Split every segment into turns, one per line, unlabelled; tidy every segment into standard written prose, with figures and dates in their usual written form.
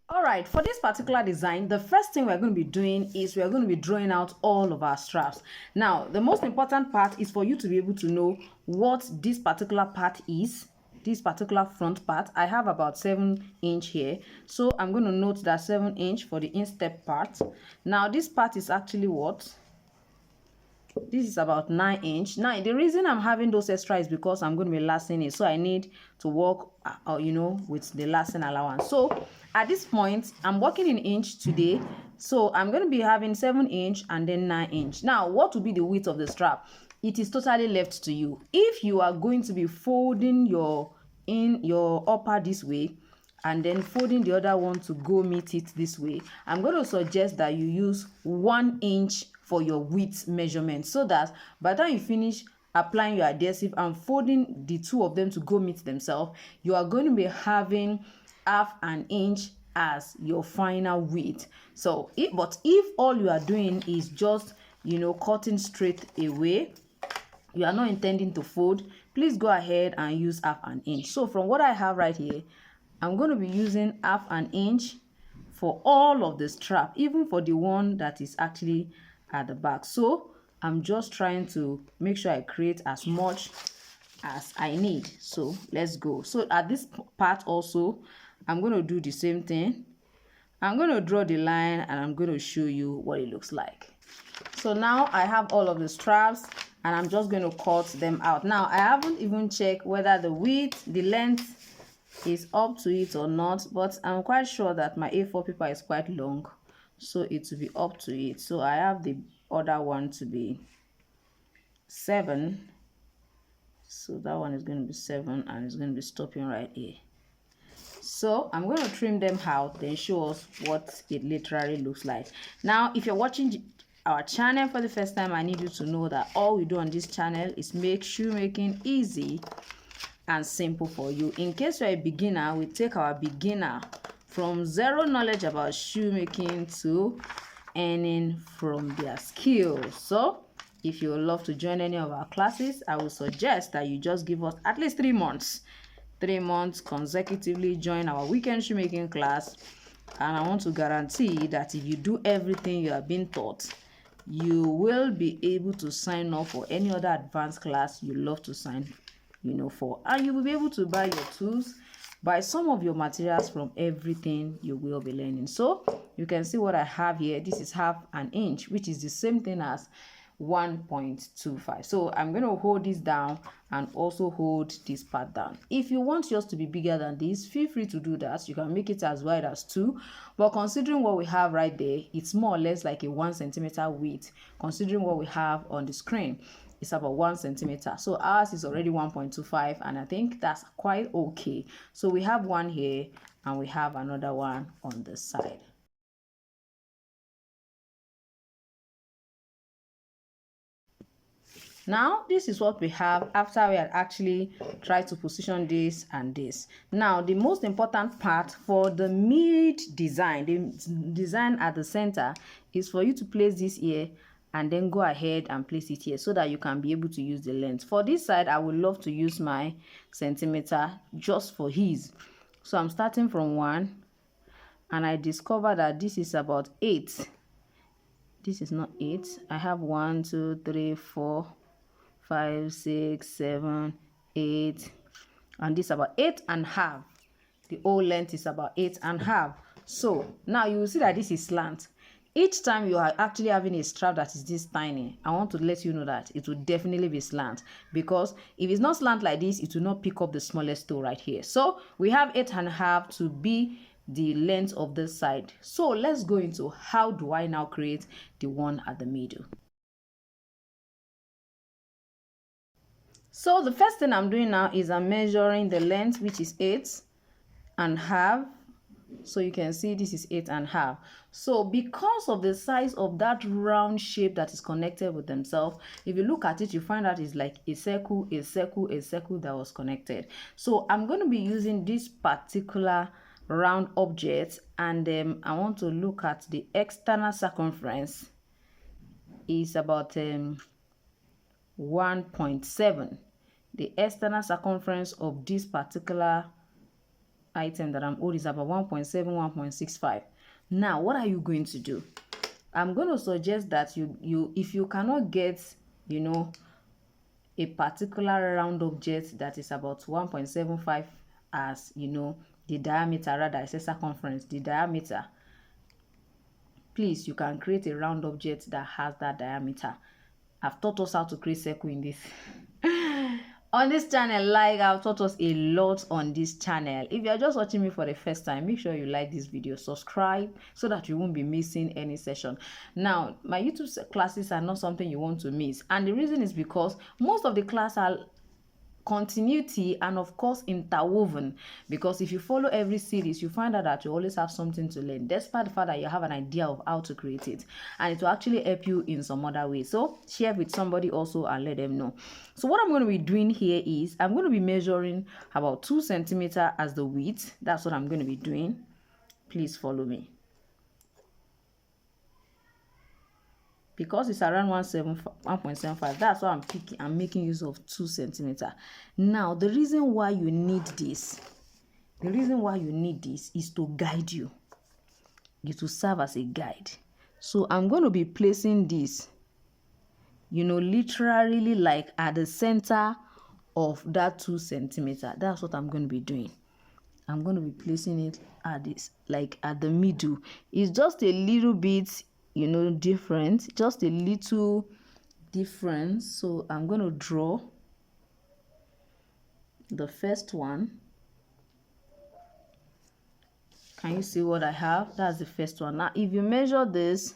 All right, for this particular design, the first thing we're going to be doing is we're going to be drawing out all of our straps. Now, the most important part is for you to be able to know what this particular part is. This particular front part, I have about 7-inch here, so I'm going to note that 7-inch for the instep part. Now, this part is actually what? This is about 9-inch. Now, the reason I'm having those extra is because I'm going to be lasting it, so I need to work with the lasting allowance. So at this point, I'm working in inch today, so I'm going to be having 7-inch and then 9-inch. Now, what will be the width of the strap? It is totally left to you. If you are going to be folding your upper this way and then folding the other one to go meet it this way, I'm going to suggest that you use 1 inch for your width measurement, so that by the time you finish applying your adhesive and folding the two of them to go meet themselves, you are going to be having 1/2 inch as your final width. So if all you are doing is just cutting straight away, you are not intending to fold, please go ahead and use 1/2 inch. So from what I have right here, I'm going to be using 1/2 inch for all of the strap, even for the one that is actually at the back. So I'm just trying to make sure I create as much as I need. So let's go. So at this part also, I'm going to do the same thing. I'm going to draw the line and I'm going to show you what it looks like. So now I have all of the straps and I'm just going to cut them out. Now I haven't even checked whether the width, the length is up to it or not, but I'm quite sure that my A4 paper is quite long, so it will be up to it. So I have the other one to be 7, so that one is going to be 7 and it's going to be stopping right here. So I'm going to trim them out, then show us what it literally looks like. Now if you're watching our channel for the first time, I need you to know that all we do on this channel is make shoemaking easy and simple for you. In case you're a beginner, we take our beginner from zero knowledge about shoemaking to earning from their skills. So if you would love to join any of our classes, I would suggest that you just give us at least 3 months consecutively, join our weekend shoemaking class, and I want to guarantee that if you do everything you have been taught, you will be able to sign up for any other advanced class you love to sign for, and you will be able to buy your tools, buy some of your materials from everything you will be learning. So you can see what I have here. This is 1/2 inch, which is the same thing as 1.25. So I'm going to hold this down and also hold this part down. If you want yours to be bigger than this, feel free to do that. You can make it as wide as 2, but considering what we have right there, it's more or less like a 1 centimeter width. Considering what we have on the screen, it's about 1 centimeter. So ours is already 1.25, and I think that's quite okay. So we have one here and we have another one on the side. Now this is what we have after we had actually tried to position this and this. Now the most important part for the mid design, the design at the center, is for you to place this here and then go ahead and place it here so that you can be able to use the length. For this side, I would love to use my centimeter just for ease. So I'm starting from 1 and I discover that this is about 8. This is not 8. I have 1, 2, 3, 4, 5, 6, 7, 8, and this is about 8.5. The whole length is about 8.5. So now you will see that this is slant. Each time you are actually having a strap that is this tiny, I want to let you know that it will definitely be slant, because if it's not slant like this, it will not pick up the smallest toe right here. So we have 8.5 to be the length of this side. So let's go into how do I now create the one at the middle. So the first thing I'm doing now is I'm measuring the length, which is 8.5. So you can see this is 8.5. So because of the size of that round shape that is connected with themselves, if you look at it, you find out it's like a circle, a circle, a circle that was connected. So I'm going to be using this particular round object, and I want to look at the external circumference is about 1.7. The external circumference of this particular item that I'm holding is about 1.7, 1.65. Now, what are you going to do? I'm going to suggest that you if you cannot get, you know, a particular round object that is about 1.75 as, you know, the diameter, rather I say circumference, the diameter, please, you can create a round object that has that diameter. I've taught us how to create circle in this on this channel. Like, I've taught us a lot on this channel. If you're just watching me for the first time, make sure you like this video, subscribe, so that you won't be missing any session. Now, my YouTube classes are not something you want to miss, and the reason is because most of the class are continuity and of course interwoven, because if you follow every series, you find out that you always have something to learn, despite the fact that you have an idea of how to create it, and it will actually help you in some other way. So share with somebody also and let them know. So what I'm going to be doing here is I'm going to be measuring about 2 centimeters as the width. That's what I'm going to be doing. Please follow me. Because it's around 1.75, that's why I'm making use of 2 centimeters. Now, the reason why you need this, is to guide you. It will serve as a guide. So I'm going to be placing this, you know, literally like at the center of that 2 centimeters. That's what I'm going to be doing. I'm going to be placing it at this, like at the middle. It's just a little bit, you know, different, just a little difference. So I'm going to draw the first one. Can you see what I have? That's the first one. Now, if you measure this,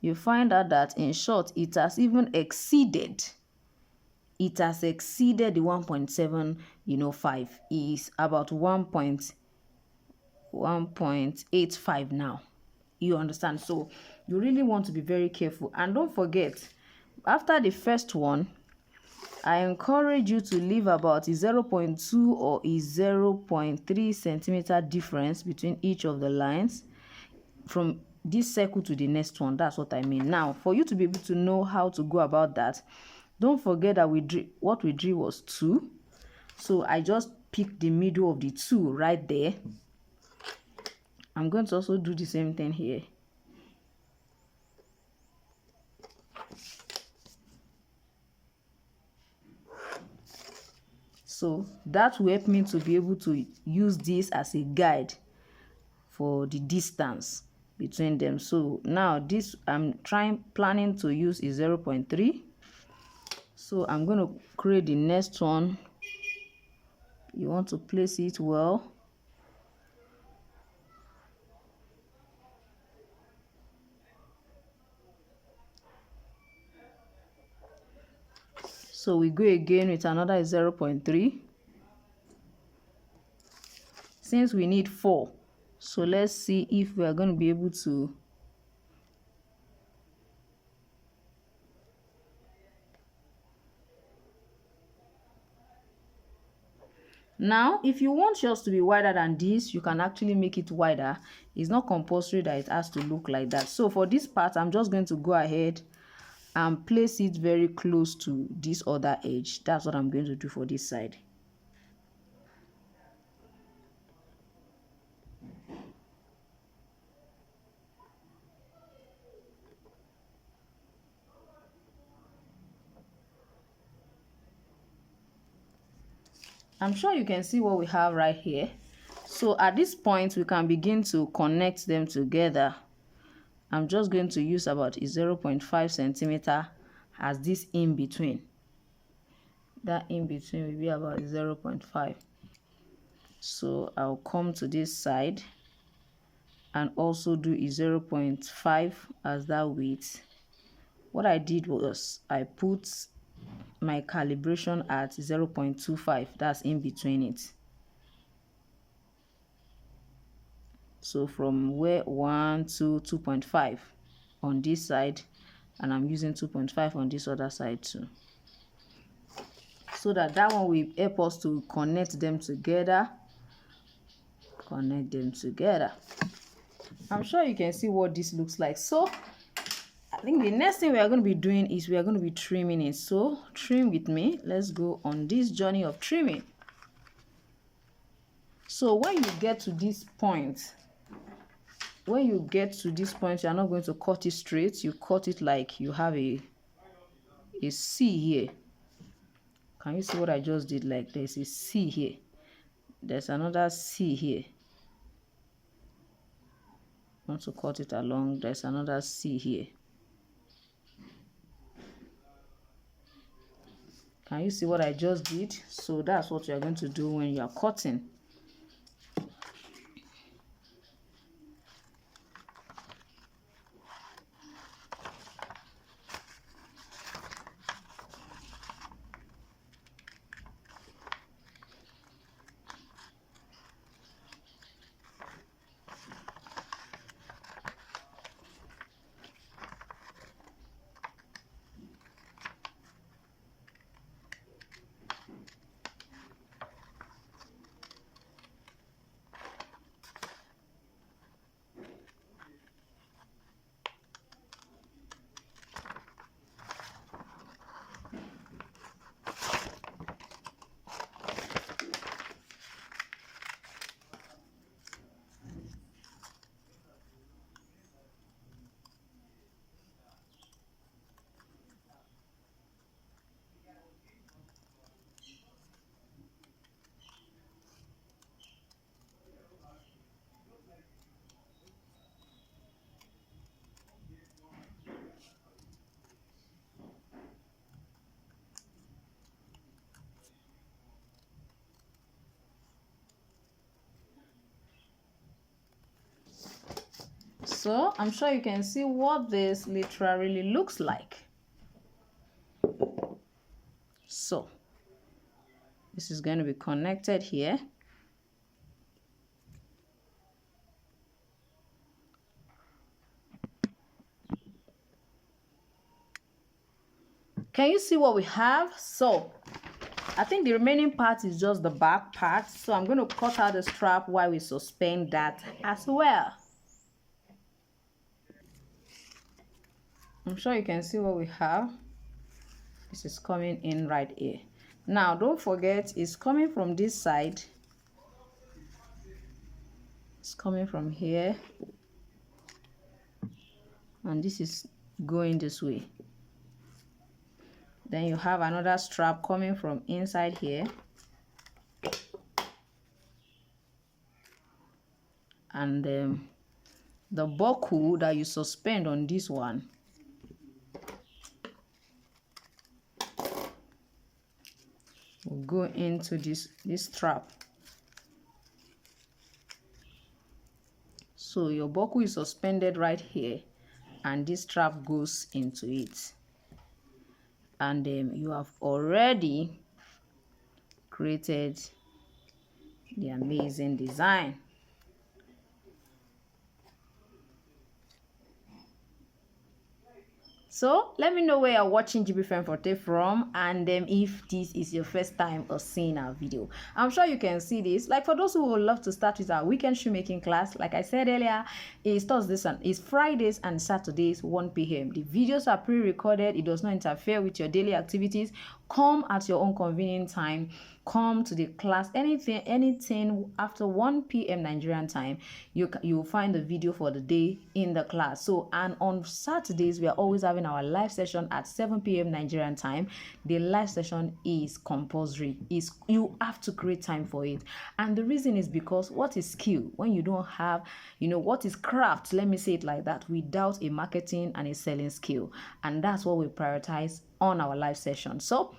you find out that in short, it has even exceeded. It has exceeded the 1.7, you know, 5 is about 1.85 now. You understand? So you really want to be very careful, and don't forget, after the first one, I encourage you to leave about a 0.2 or a 0.3 centimeter difference between each of the lines from this circle to the next one. That's what I mean. Now, for you to be able to know how to go about that, don't forget that what we drew was 2. So I just picked the middle of the 2 right there. I'm going to also do the same thing here. So that will help me to be able to use this as a guide for the distance between them. So now this I'm planning to use is 0.3. So I'm going to create the next one. You want to place it well. So we go again with another 0.3. Since we need 4, so let's see if we are going to be able to. Now, if you want yours to be wider than this, you can actually make it wider. It's not compulsory that it has to look like that. So for this part, I'm just going to go ahead and place it very close to this other edge. That's what I'm going to do for this side. I'm sure you can see what we have right here. So at this point, we can begin to connect them together. I'm just going to use about a 0.5 centimeter as this in between. That in between will be about 0.5. So I'll come to this side and also do a 0.5 as that width. What I did was I put my calibration at 0.25. That's in between it. So from where 1 to 2.5 on this side, and I'm using 2.5 on this other side too, so that one will help us to connect them together. I'm sure you can see what this looks like. So I think the next thing we are going to be doing is we are going to be trimming it. So trim with me. Let's go on this journey of trimming. So when you get to this point, you are not going to cut it straight. You cut it like you have a C here. Can you see what I just did? Like there's a C here, there's another C here. Want to cut it along, there's another C here. Can you see what I just did? So that's what you're going to do when you are cutting. So I'm sure you can see what this literally looks like. So this is going to be connected here. Can you see what we have? So I think the remaining part is just the back part. So I'm going to cut out the strap while we suspend that as well. I'm sure you can see what we have. This is coming in right here. Now don't forget, it's coming from this side. It's coming from here. And this is going this way. Then you have another strap coming from inside here. And the buckle that you suspend on this one will go into this strap. So your buckle is suspended right here, and this strap goes into it. And you have already created the amazing design. So let me know where you're watching Jibbyfemforte from, and if this is your first time of seeing our video. I'm sure you can see this. Like for those who would love to start with our weekend shoemaking class, like I said earlier, it's Thursdays and it's Fridays and Saturdays 1 p.m. The videos are pre-recorded. It does not interfere with your daily activities. Come at your own convenient time. Come to the class. Anything after 1 p.m. Nigerian time, you will find the video for the day in the class. So, and on Saturdays we are always having our live session at 7 p.m. Nigerian time. The live session is compulsory. You have to create time for it, and the reason is because what is skill when you don't have, what is craft? Let me say it like that. Without a marketing and a selling skill, and that's what we prioritize on our live session. So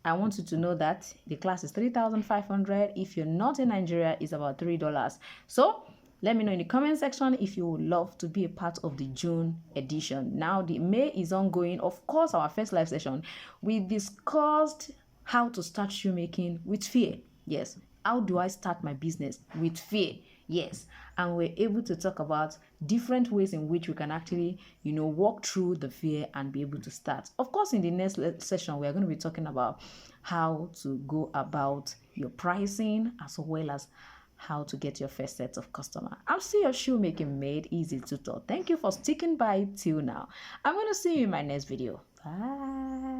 I want you to know that the class is 3,500. If you're not in Nigeria, it's about $3. So let me know in the comment section if you would love to be a part of the June edition. Now the May is ongoing. Of course, our first live session, we discussed how to start shoemaking with fear. Yes. How do I start my business with fear? Yes. And we're able to talk about different ways in which we can actually, walk through the fear and be able to start. Of course, in the next session, we're going to be talking about how to go about your pricing as well as how to get your first set of customers. I'm still your shoemaking made easy tutor. Thank you for sticking by till now. I'm going to see you in my next video. Bye.